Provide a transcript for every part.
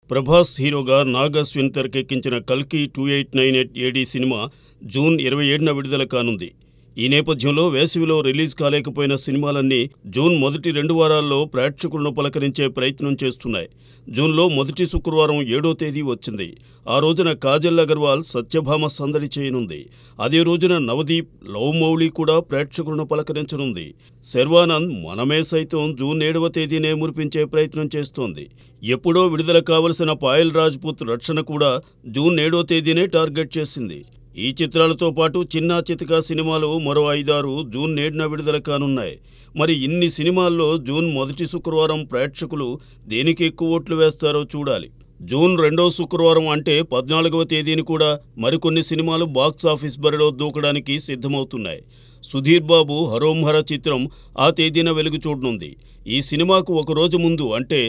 ప్రభాస్ హీరోగా నాగ్ అశ్విన్ తెరకెక్కించిన కల్కి 2898 ఏడీ సినిమా జూన్ 27న విడుదల కానుంది. ఈ నేపథ్యంలో వేసవిలో రిలీజ్ కాలేకపోయిన సినిమాలన్నీ జూన్ మొదటి 2 వారాల్లో ప్రేక్షకులను పలకరించే ప్రయత్నం చేస్తున్నాయి. జూన్లో మొదటి శుక్రవారం 7వ తేదీ వచ్చింది. ఆ రోజున కాజల్ అగర్వాల్ సత్యభామ సందడి చేయనుంది. అదే రోజున నవదీప్, లవ్ మౌళి కూడా ప్రేక్షకులను పలకరించనుంది. శర్వానంద్ మనమే సైతం జూన్ 7వ తేదీనే మురిపించే ప్రయత్నం చేస్తోంది. ఎప్పుడో విడుదల కావలసిన పాయల్ రాజ్పుత్ రక్షణ కూడా జూన్ 7వ తేదీనే టార్గెట్ చేసింది. ఈ చిత్రాలతో పాటు చిన్నా చితకా సినిమాలు మరో 5-6 జూన్ 7న విడుదల కానున్నాయి. మరి ఇన్ని సినిమాల్లో జూన్ మొదటి శుక్రవారం ప్రేక్షకులు దేనికి ఎక్కువ ఓట్లు వేస్తారో చూడాలి. జూన్ 2వ శుక్రవారం అంటే 14వ తేదీని కూడా మరికొన్ని సినిమాలు బాక్సాఫీస్ బరిలో దూకడానికి సిద్ధమవుతున్నాయి. సుధీర్ బాబు హరోంహర చిత్రం ఆ తేదీన వెలుగు చూడనుంది. ఈ సినిమాకు ఒకరోజు ముందు అంటే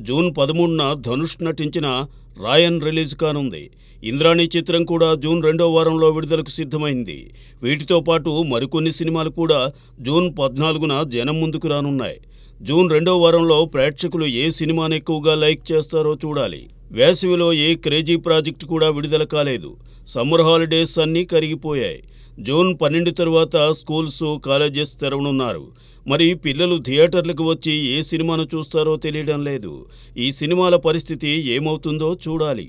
జూన్ 13న ధనుష్ నటించిన రాయన్ రిలీజ్ కానుంది. ఇంద్రాణి చిత్రం కూడా జూన్ 2వ వారంలో విడుదలకు సిద్ధమైంది. వీటితో పాటు మరికొన్ని సినిమాలు కూడా జూన్ 14న జనం ముందుకు రానున్నాయి. జూన్ 2వ వారంలో ప్రేక్షకులు ఏ సినిమాను ఎక్కువగా లైక్ చేస్తారో చూడాలి. వేసవిలో ఏ క్రేజీ ప్రాజెక్టు కూడా విడుదల కాలేదు. సమ్మర్ హాలిడేస్ అన్నీ కరిగిపోయాయి. జూన్ 12 తరువాత స్కూల్స్, కాలేజెస్ తెరవనున్నారు. మరి పిల్లలు థియేటర్లకు వచ్చి ఏ సినిమాను చూస్తారో తెలియడం లేదు. ఈ సినిమాల పరిస్థితి ఏమవుతుందో చూడాలి.